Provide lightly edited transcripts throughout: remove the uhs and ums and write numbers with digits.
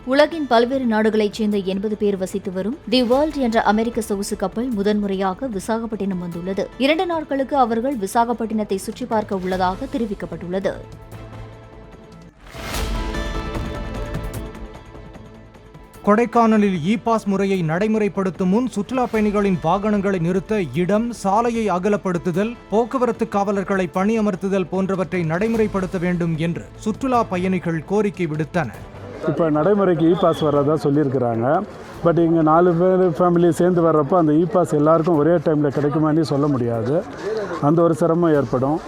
உலகின் பல்வேறு நாடுகளைச் சேர்ந்த 80 பேர் வசித்து வரும் தி வேர்ல்ட் என்ற அமெரிக்க சொகுசு கப்பல் முதன்முறையாக விசாகப்பட்டினம் வந்துள்ளது. 2 நாட்களுக்கு அவர்கள் விசாகப்பட்டினத்தை சுற்றி பார்க்க உள்ளதாக தெரிவிக்கப்பட்டுள்ளது. கொடைக்கானலில் இ-பாஸ் முறையை நடைமுறைப்படுத்தும் முன் சுற்றுலா பயணிகளின் வாகனங்களை நிறுத்த இடம், சாலையை அகலப்படுத்துதல், போக்குவரத்து காவலர்களை பணியமர்த்துதல் போன்றவற்றை நடைமுறைப்படுத்த வேண்டும் என்று சுற்றுலா பயணிகள் கோரிக்கை விடுத்தனர். இப்போ நடைமுறைக்கு இ-பாஸ் வர்றதா சொல்லியிருக்கிறாங்க. பட் இங்கே 4 பேர் ஃபேமிலி சேர்ந்து வர்றப்போ அந்த இ-பாஸ் எல்லாருக்கும் ஒரே டைமில் கிடைக்குமான்னு சொல்ல முடியாது. அந்த ஒரு சிரமம் ஏற்படும்.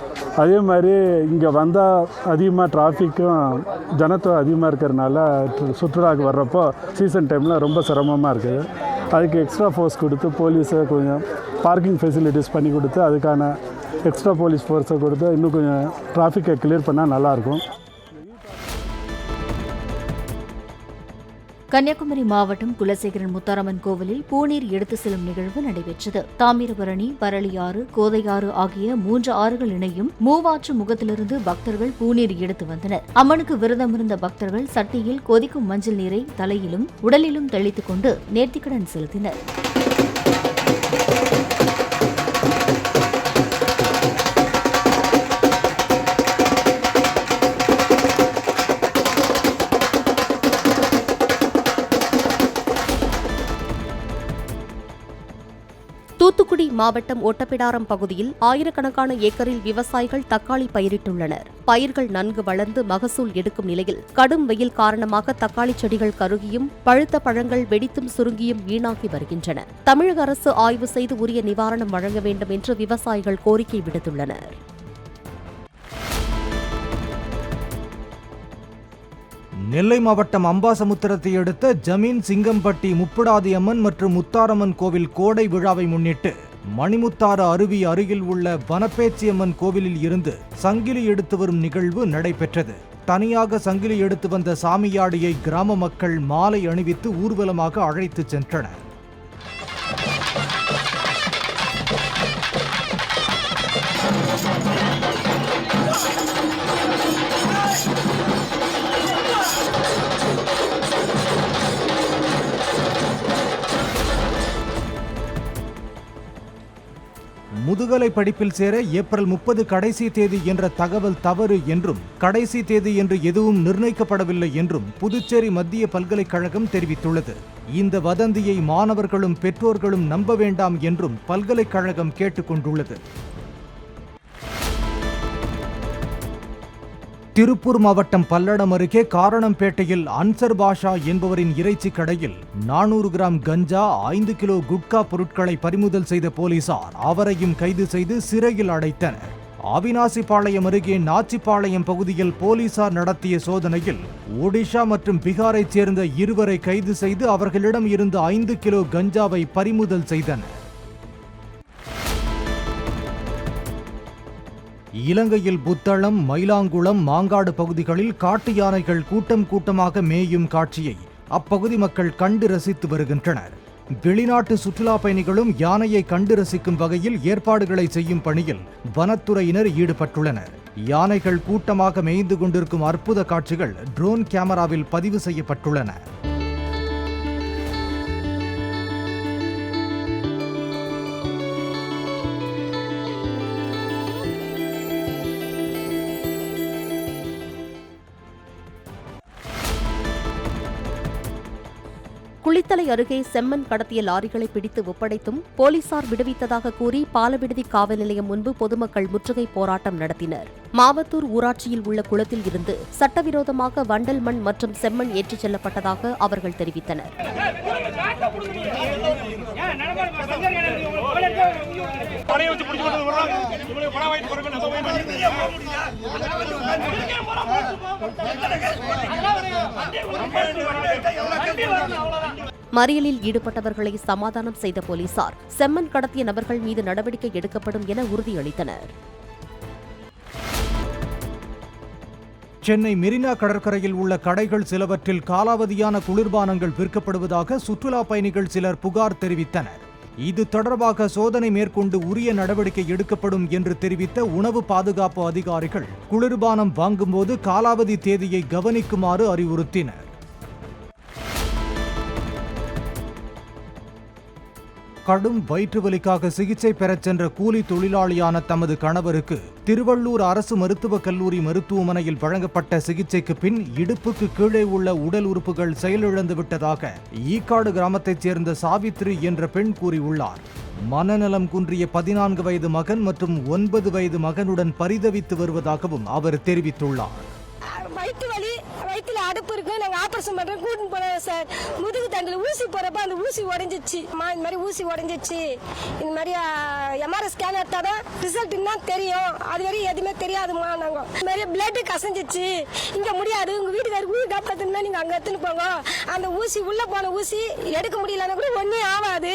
அதே மாதிரி இங்கே வந்தால் அதிகமாக டிராஃபிக்கும் ஜனத்தொகை அதிகமாக இருக்கிறதுனால சுற்றுலாவுக்கு வர்றப்போ சீசன் டைமில் ரொம்ப சிரமமாக இருக்குது. அதுக்கு எக்ஸ்ட்ரா ஃபோர்ஸ் கொடுத்து போலீஸை கொஞ்சம் பார்க்கிங் ஃபெசிலிட்டிஸ் பண்ணி கொடுத்து அதுக்கான எக்ஸ்ட்ரா போலீஸ் ஃபோர்ஸை கொடுத்து இன்னும் கொஞ்சம் டிராஃபிக்கை கிளியர் பண்ணால் நல்லாயிருக்கும். கன்னியாகுமரி மாவட்டம் குலசேகரன் முத்தாரம்மன் கோவிலில் பூநீர் எடுத்து செல்லும் நிகழ்வு நடைபெற்றது. தாமிரபரணி, பரளியாறு, கோதையாறு ஆகிய 3 ஆறுகள் இணையும் மூவாற்று முகத்திலிருந்து பக்தர்கள் பூநீர் எடுத்து வந்தனர். அம்மனுக்கு விரதமிருந்த பக்தர்கள் சட்டியில் கொதிக்கும் மஞ்சள் நீரை தலையிலும் உடலிலும் தெளித்துக் கொண்டு நேர்த்திக்கடன் செலுத்தினர். தூத்துக்குடி மாவட்டம் ஒட்டப்பிடாரம் பகுதியில் ஆயிரக்கணக்கான ஏக்கரில் விவசாயிகள் தக்காளி பயிரிட்டுள்ளனர். பயிர்கள் நன்கு வளர்ந்து மகசூல் எடுக்கும் நிலையில் கடும் வெயில் காரணமாக தக்காளி செடிகள் கருகியும் பழுத்த பழங்கள் வெடித்தும் சுருங்கியும் வீணாகி வருகின்றன. தமிழக அரசு ஆய்வு செய்து உரிய நிவாரணம் வழங்க வேண்டும் என்று விவசாயிகள் கோரிக்கை விடுத்துள்ளனர். நெல்லை மாவட்டம் அம்பாசமுத்திரத்தை அடுத்த ஜமீன் சிங்கம்பட்டி முப்புடாதி அம்மன் மற்றும் முத்தாரம்மன் கோவில் கோடை விழாவை முன்னிட்டு மணிமுத்தாறு அருவி அருகில் உள்ள வனப்பேச்சியம்மன் கோவிலில் இருந்து சங்கிலி எடுத்து வரும் நிகழ்வு நடைபெற்றது. தனியாக சங்கிலி எடுத்து வந்த சாமியாடியை கிராம மக்கள் மாலை அணிவித்து ஊர்வலமாக அழைத்துச் சென்றனர். முதுகலை படிப்பில் சேர ஏப்ரல் 30 கடைசி தேதி என்ற தகவல் தவறு என்றும் கடைசி தேதி என்று எதுவும் நிர்ணயிக்கப்படவில்லை என்றும் புதுச்சேரி மத்திய பல்கலைக்கழகம் தெரிவித்துள்ளது. இந்த வதந்தியை மாணவர்களும் பெற்றோர்களும் நம்ப வேண்டாம் என்றும் பல்கலைக்கழகம் கேட்டுக்கொண்டுள்ளது. திருப்பூர் மாவட்டம் பல்லடம் அருகே காரணம்பேட்டையில் அன்சர் பாஷா என்பவரின் இறைச்சி கடையில் 400 கிராம் கஞ்சா, 5 கிலோ குட்கா பொருட்களை பறிமுதல் செய்த போலீசார் அவரையும் கைது செய்து சிறையில் அடைத்தனர். அவினாசிபாளையம் அருகே நாச்சிபாளையம் பகுதியில் போலீசார் நடத்திய சோதனையில் ஒடிஷா மற்றும் பீகாரைச் சேர்ந்த 2 பேரை கைது செய்து அவர்களிடம் இருந்து 5 கிலோ கஞ்சாவை பறிமுதல் செய்தனர். இலங்கையில் புத்தளம், மயிலாங்குளம், மாங்காடு பகுதிகளில் காட்டு யானைகள் கூட்டம் கூட்டமாக மேயும் காட்சியை அப்பகுதி மக்கள் கண்டு ரசித்து வருகின்றனர். வெளிநாட்டு சுற்றுலா பயணிகளும் யானையை கண்டு ரசிக்கும் வகையில் ஏற்பாடுகளை செய்யும் பணியில் வனத்துறையினர் ஈடுபட்டுள்ளனர். யானைகள் கூட்டமாக மேய்ந்து கொண்டிருக்கும் அற்புத காட்சிகள் ட்ரோன் கேமராவில் பதிவு செய்யப்பட்டுள்ளன. குளித்தலை அருகே செம்மண் கடத்திய லாரிகளை பிடித்து ஒப்படைத்தும் போலீசார் விடுவித்ததாக கூறி பாலவிடுதி காவல் நிலையம் முன்பு பொதுமக்கள் முற்றுகை போராட்டம் நடத்தினர். மாவத்தூர் ஊராட்சியில் உள்ள குளத்தில் இருந்து சட்டவிரோதமாக வண்டல் மண் மற்றும் செம்மண் ஏற்றிச் செல்லப்பட்டதாக அவர்கள் தெரிவித்தனர். மறியலில் ஈடுபட்டவர்களை சமாதானம் செய்த போலீசார் செம்மண் கடத்திய நபர்கள் மீது நடவடிக்கை எடுக்கப்படும் என உறுதியளித்தனர். சென்னை மெரினா கடற்கரையில் உள்ள கடைகள் சிலவற்றில் காலாவதியான குளிர்பானங்கள் விற்கப்படுவதாக சுற்றுலா பயணிகள் சிலர் புகார் தெரிவித்தனர். இது தொடர்பாக சோதனை மேற்கொண்டு உரிய நடவடிக்கை எடுக்கப்படும் என்று தெரிவித்த உணவு பாதுகாப்பு அதிகாரிகள் குளிர்பானம் வாங்கும்போது காலாவதி தேதியை கவனிக்குமாறு அறிவுறுத்தினர். கடும் வயிற்று வலிக்காக சிகிச்சை பெறச் சென்ற கூலி தொழிலாளியான தமது கணவருக்கு திருவள்ளூர் அரசு மருத்துவக் கல்லூரி மருத்துவமனையில் வழங்கப்பட்ட சிகிச்சைக்கு பின் இடுப்புக்கு கீழே உள்ள உடல் உறுப்புகள் செயலிழந்து விட்டதாக ஈக்காடு கிராமத்தைச் சேர்ந்த சாவித்ரி என்ற பெண் கூறியுள்ளார். மனநலம் குன்றிய 14 வயது மகன் மற்றும் 9 வயது மகனுடன் பரிதவித்து வருவதாகவும் அவர் தெரிவித்துள்ளார். வயிற்று வலி, வயிற்றுல அடைப்பு இருக்கு, நாங்கள் ஆப்ரேஷன் பண்ணுறோம் கூட்டின்னு போனோம் சார். முதுகு தண்டில் ஊசி போகிறப்ப அந்த ஊசி உடஞ்சிச்சு. இந்த மாதிரி ஊசி உடஞ்சிச்சு. இந்த மாதிரி எம்ஆர்ஐ ஸ்கேன் எடுத்தால் தான் ரிசல்ட் என்ன தெரியும். அது வரையும் எதுவுமே தெரியாதுமா. நாங்கள் இந்த மாதிரி பிளட்டு கசஞ்சிச்சு, இங்கே முடியாது, உங்கள் வீட்டுக்காரருக்கு ஊசி காப்பாற்றணும்னா நீங்கள் அங்கே எடுத்துன்னு போங்க. அந்த ஊசி உள்ளே போன ஊசி எடுக்க முடியலன்னா கூட ஒன்றும் ஆகாது,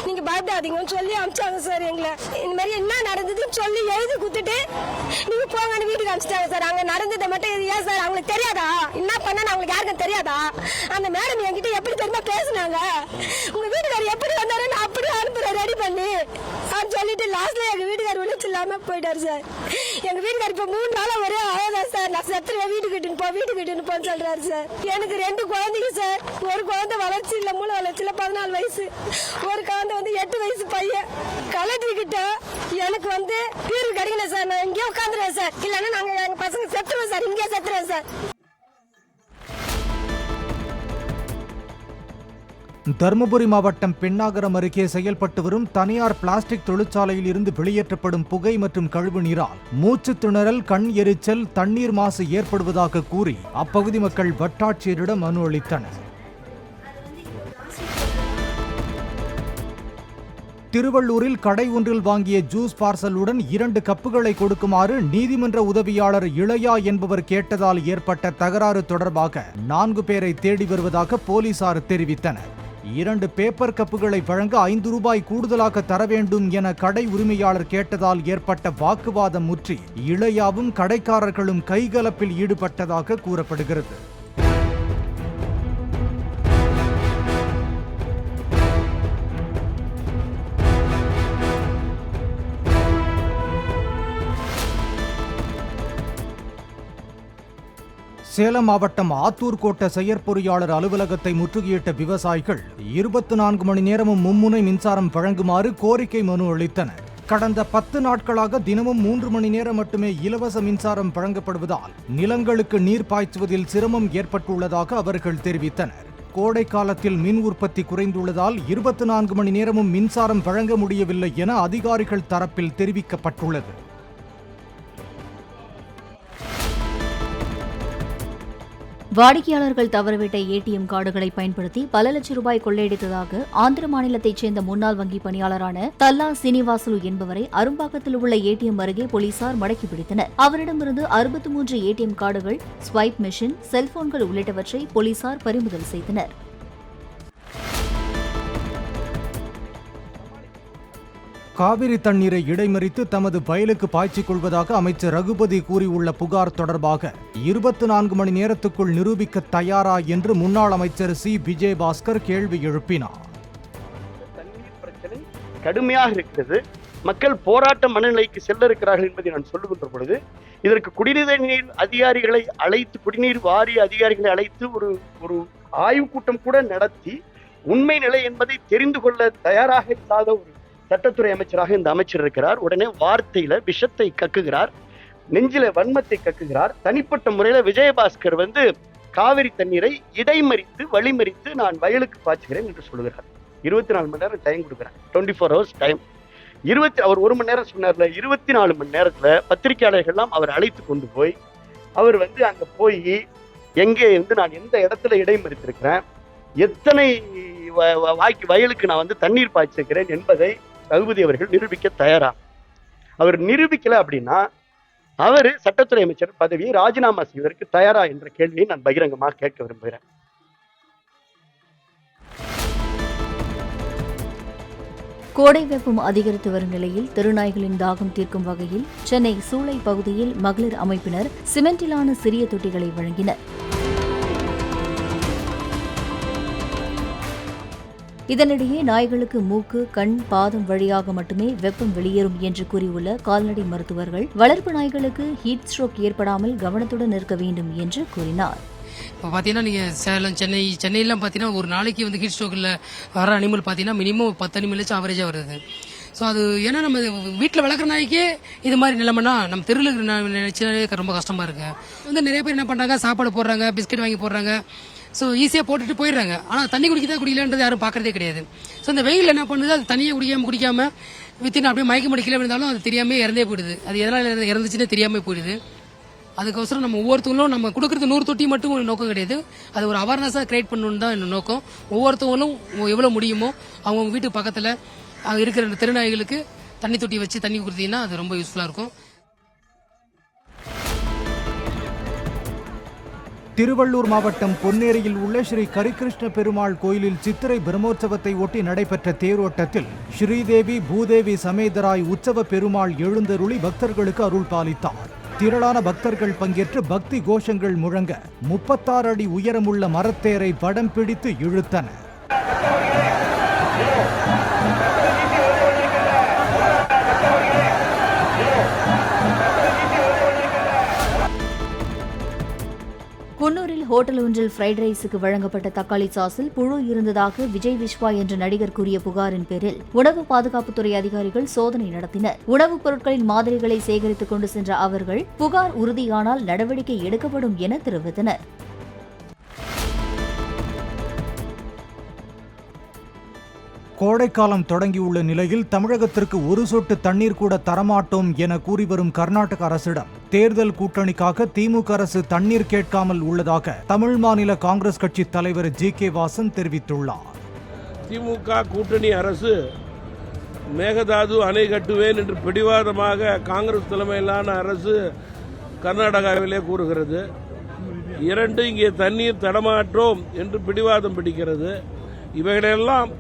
நீங்கள் பயப்படாதீங்கன்னு சொல்லி அனுப்பிச்சாங்க சார் எங்களை. இந்த மாதிரி என்ன நடந்ததுன்னு சொல்லி எழுதி கொடுத்துட்டு நீங்கள் போங்கன்னு வீட்டுக்கு அனுப்பிச்சிட்டாங்க சார். அங்கே நடந்ததை மட்டும் ஏன் சார் அவங்களுக்கு தெரியாதா? என்ன பண்ண அவங்களுக்கு யாருக்கும் தெரியாதா? அந்த மேடம் என்கிட்ட எப்படி தெரியுமா பேசினாங்க, உங்க வீட்டுக்காரர் எப்படி வந்தாரு நான் அப்படி அனுப்புறேன் ரெடி பண்ணி சொல்லிட்டு லாஸ்ட்ல எங்க வீட்டுக்காரர் ஒன்றும் இல்லாம போயிட்டாரு சார். எங்க வீட்டுக்காரர் இப்ப 3 நாளா ஒரே அழகா சார், நான் செத்துருவேன், வீட்டுக்கு கிட்டுன்னு போன்னு சொல்றாரு சார். எனக்கு 2 குழந்தைங்க சார். ஒரு குழந்தை வளர்ச்சி இல்ல, மூளை வளர்ச்சியில 14 வயசு, ஒரு குழந்தை 8 வயசு பையன். கலெக்டர் கிட்ட எனக்கு தீர்வு கிடைக்கல சார். நான் இங்கே உட்காந்துருவேன் சார், இல்லைன்னா நாங்க எங்க பசங்க செத்துருவேன் சார், இங்கே செத்துருவேன் சார். தருமபுரி மாவட்டம் பெண்ணாகரம் அருகே செயல்பட்டு வரும் தனியார் பிளாஸ்டிக் தொழிற்சாலையில் இருந்து வெளியேற்றப்படும் புகை மற்றும் கழிவு நீரால் மூச்சு திணறல், கண் எரிச்சல், தண்ணீர் மாசு ஏற்படுவதாக கூறி அப்பகுதி மக்கள் வட்டாட்சியரிடம் மனு அளித்தனர். திருவள்ளூரில் கடை ஒன்றில் வாங்கிய ஜூஸ் பார்சலுடன் 2 கப்புகளை கொடுக்குமாறு நீதிமன்ற உதவியாளர் இளையா என்பவர் கேட்டதால் ஏற்பட்ட தகராறு தொடர்பாக 4 பேரை தேடி வருவதாக போலீசார் தெரிவித்தனர். 2 பேப்பர் கப்புகளை வழங்க 5 ரூபாய் கூடுதலாக தர வேண்டும் என கடை உரிமையாளர் கேட்டதால் ஏற்பட்ட வாக்குவாதம் முற்றி இளையாவும் கடைக்காரர்களும் கைகலப்பில் ஈடுபட்டதாக கூறப்படுகிறது. சேலம் மாவட்டம் ஆத்தூர் கோட்ட செயற்பொறியாளர் அலுவலகத்தை முற்றுகையிட்ட விவசாயிகள் 24 மணி நேரமும் மும்முனை மின்சாரம் வழங்குமாறு கோரிக்கை மனு அளித்தனர். கடந்த 10 நாட்களாக தினமும் 3 மணி நேரம் மட்டுமே இலவச மின்சாரம் வழங்கப்படுவதால் நிலங்களுக்கு நீர் பாய்ச்சுவதில் சிரமம் ஏற்பட்டுள்ளதாக அவர்கள் தெரிவித்தனர். கோடை காலத்தில் மின் உற்பத்தி குறைந்துள்ளதால் 24 மணி நேரமும் மின்சாரம் வழங்க முடியவில்லை என அதிகாரிகள் தரப்பில் தெரிவிக்கப்பட்டுள்ளது. வாடிக்கையாளர்கள் தவறவிட்ட ஏடிஎம் கார்டுகளை பயன்படுத்தி பல லட்சம் ரூபாய் கொள்ளையடித்ததாக ஆந்திர மாநிலத்தைச் சேர்ந்த முன்னாள் வங்கி பணியாளரான தல்லா சீனிவாசுலு என்பவரை அரும்பாக்கத்தில் உள்ள ஏடிஎம் அருகே போலீசார் மடக்கி பிடித்தனர். அவரிடமிருந்து 63 ஏடிஎம் கார்டுகள், ஸ்வைப் மெஷின், செல்போன்கள் உள்ளிட்டவற்றை போலீசார் பறிமுதல் செய்தனர். காவிரி தண்ணீரை இடைமறித்து தமது வயலுக்கு பாய்ச்சிக் கொள்வதாக அமைச்சர் ரகுபதி கூறியுள்ள புகார் தொடர்பாக 24 மணி நேரத்துக்குள் நிரூபிக்க தயாரா என்று முன்னாள் அமைச்சர் சி. விஜயபாஸ்கர் கேள்வி எழுப்பினார். தண்ணீர் பிரச்சனை கடுமையாக இருக்கிறது. மக்கள் போராட்ட மனநிலைக்கு செல்ல இருக்கிறார்கள் என்பதை நான் சொல்லுகின்ற பொழுது இதற்கு குடிநீர் அதிகாரிகளை அழைத்து, குடிநீர் வாரிய அதிகாரிகளை அழைத்து ஒரு ஆய்வுக் கூட்டம் கூட நடத்தி உண்மை நிலை என்பதை தெரிந்து கொள்ள தயாராக இல்லாத ஒரு சட்டத்துறை அமைச்சராக இந்த அமைச்சர் இருக்கிறார். உடனே வார்த்தையில விஷத்தை கக்குகிறார், நெஞ்சில வன்மத்தை கக்குகிறார். தனிப்பட்ட முறையில விஜயபாஸ்கர் காவிரி தண்ணீரை இடைமறித்து வழிமறித்து நான் வயலுக்கு பாய்ச்சுகிறேன் என்று சொல்லுகிறார். 24 மணி நேரம் டைம் கொடுக்குறேன், 24 hours டைம். அவர் 1 மணி நேரம் சொன்னார்ல, 24 மணி நேரத்துல பத்திரிகையாளர்கள்லாம் அவர் அழைத்து கொண்டு போய் அவர் அங்க போய் எங்கே நான் எந்த இடத்துல இடைமறித்திருக்கிறேன், எத்தனை வயலுக்கு நான் தண்ணீர் பாய்ச்சிருக்கிறேன் என்பதை ரகுபதி அவர்கள் நிரூபிக்க தயாரா. அவர் நிரூபிக்கல அப்படின்னா அவர் சட்டத்துறை அமைச்சர் பதவியை ராஜினாமா செய்வதற்கு தயாரா என்ற கேள்வியை நான் பகிரங்கமாக கேட்க விரும்புகிறேன். கோடை வெப்பம் அதிகரித்து வரும் நிலையில் தெருநாய்களின் தாகம் தீர்க்கும் வகையில் சென்னை சூளை பகுதியில் மகளிர் அமைப்பினர் சிமெண்டிலான சிறிய தொட்டிகளை வழங்கினர். இதனிடையே நாய்களுக்கு மூக்கு, கண், பாதம் வழியாக மட்டுமே வெப்பம் வெளியேறும் என்று கூறியுள்ள கால்நடை மருத்துவர்கள் வளர்ப்பு நாய்களுக்கு ஹீட் ஸ்ட்ரோக் ஏற்படாமல் கவனத்துடன் இருக்க வேண்டும் என்று கூறினார். இப்போ பார்த்தீங்கன்னா நீங்கள் சேலம் சென்னையெல்லாம் பார்த்தீங்கன்னா ஒரு நாளைக்கு வந்து ஹீட் ஸ்ட்ரோக்கில் வர அனிமல் பார்த்தீங்கன்னா மினிமம் 10 அனிமலாச்சும் ஆவரேஜாக வருது. ஸோ அது ஏன்னா நம்ம வீட்டில் வளர்க்குற நாய்க்கே இது மாதிரி நிலைமைனா நம்ம தெருவில் இருக்கிற நினைச்சாலே ரொம்ப கஷ்டமாக இருக்கு. வந்து நிறைய பேர் என்ன பண்ணுறாங்க, சாப்பாடு போடுறாங்க, பிஸ்கெட் வாங்கி போடுறாங்க, ஸோ ஈஸியாக போட்டுட்டு போயிடுறாங்க. ஆனால் தண்ணி குடிக்கலன்றது யாரும் பார்க்கறதே கிடையாது. ஸோ அந்த வெயில் என்ன பண்ணுது, அது தண்ணியை குடிக்காம வித்தின் அப்படியே மயக்க முடிக்கல இருந்தாலும் அது தெரியாமல் இறந்தே போயிடுது. அது எதனால் இறந்துச்சுன்னே தெரியாமல் போயிடுது. அதுக்கோசரம் நம்ம ஒவ்வொருத்தவங்களும் நம்ம கொடுக்குறது 100 தொட்டி மட்டும் ஒரு நோக்கம் கிடையாது, அது ஒரு அவேர்னஸாக கிரியேட் பண்ணணுன்னு தான் என்னோட நோக்கம். ஒவ்வொருத்தவங்களும் எவ்வளோ முடியுமோ அவங்க வீட்டு பக்கத்தில் இருக்கிற தெருநாய்களுக்கு தண்ணி தொட்டி வச்சு தண்ணி கொடுத்தீங்கன்னா அது ரொம்ப யூஸ்ஃபுல்லாக இருக்கும். திருவள்ளூர் மாவட்டம் பொன்னேரியில் உள்ள ஸ்ரீ கரிகிருஷ்ண பெருமாள் கோயிலில் சித்திரை பிரம்மோற்சவத்தை ஒட்டி நடைபெற்ற தேரோட்டத்தில் ஸ்ரீதேவி பூதேவி சமேதராய் உற்சவ பெருமாள் எழுந்தருளி பக்தர்களுக்கு அருள் பாலித்தார். திரளான பக்தர்கள் பங்கேற்று பக்தி கோஷங்கள் முழங்க 36 அடி உயரமுள்ள மரத்தேரை வடம் பிடித்து இழுத்தனர். குன்னூரில் ஹோட்டல் ஒன்றில் ஃப்ரைட் ரைஸுக்கு வழங்கப்பட்ட தக்காளி சாஸில் புழு இருந்ததாக விஜய் விஸ்வா என்ற நடிகர் கூறிய புகாரின் பேரில் உணவு பாதுகாப்புத்துறை அதிகாரிகள் சோதனை நடத்தினர். உணவுப் பொருட்களின் மாதிரிகளை சேகரித்துக் கொண்டு சென்ற அவர்கள் புகார் உறுதியானால் நடவடிக்கை எடுக்கப்படும் என தெரிவித்தனர். கோடைக்காலம் தொடங்கியுள்ள நிலையில் தமிழகத்திற்கு ஒரு சொட்டு தண்ணீர் கூட தரமாட்டோம் என கூறி வரும் கர்நாடக அரசிடம் தேர்தல் கூட்டணிக்காக திமுக அரசு தண்ணீர் கேட்காமல் உள்ளதாக தமிழ் மாநில காங்கிரஸ் கட்சி தலைவர் ஜி.கே. வாசன் தெரிவித்துள்ளார். திமுக கூட்டணி அரசு மேகதாது அணை கட்டுவேன் என்று பிடிவாதமாக காங்கிரஸ் தலைமையிலான அரசு கர்நாடகாவிலே கூறுகிறது. 2 இங்கே தண்ணீர் தடமாற்றோம் என்று பிடிவாதம் பிடிக்கிறது. இவைகளெல்லாம்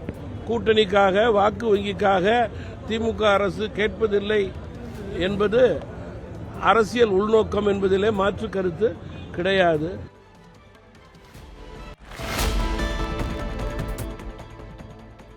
கூட்டணிக்காக, வாக்கு வங்கிக்காக திமுக அரசு கேட்பதில்லை என்பது அரசியல் உள்நோக்கம் என்பதிலே மாற்று கருத்து கிடையாது.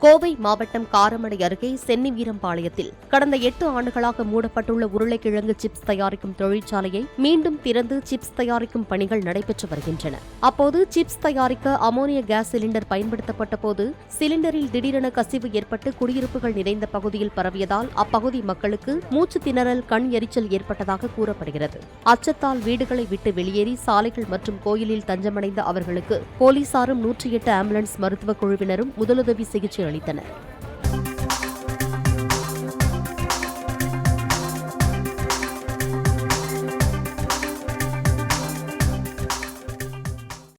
கோவை மாவட்டம் காரமடை அருகே சென்னிவீரம்பாளையத்தில் கடந்த 8 ஆண்டுகளாக மூடப்பட்டுள்ள உருளைக்கிழங்கு சிப்ஸ் தயாரிக்கும் தொழிற்சாலையை மீண்டும் திறந்து சிப்ஸ் தயாரிக்கும் பணிகள் நடைபெற்று வருகின்றன. அப்போது சிப்ஸ் தயாரிக்க அமோனியா கேஸ் சிலிண்டர் பயன்படுத்தப்பட்ட போது சிலிண்டரில் திடீரென கசிவு ஏற்பட்டு குடியிருப்புகள் நிறைந்த பகுதியில் பரவியதால் அப்பகுதி மக்களுக்கு மூச்சு திணறல், கண் எரிச்சல் ஏற்பட்டதாக கூறப்படுகிறது. அச்சத்தால் வீடுகளை விட்டு வெளியேறி சாலைகள் மற்றும் கோயிலில் தஞ்சமடைந்த அவர்களுக்கு போலீசாரும் 108 ஆம்புலன்ஸ் மருத்துவக் குழுவினரும் முதலுதவி சிகிச்சை அளித்தனர்.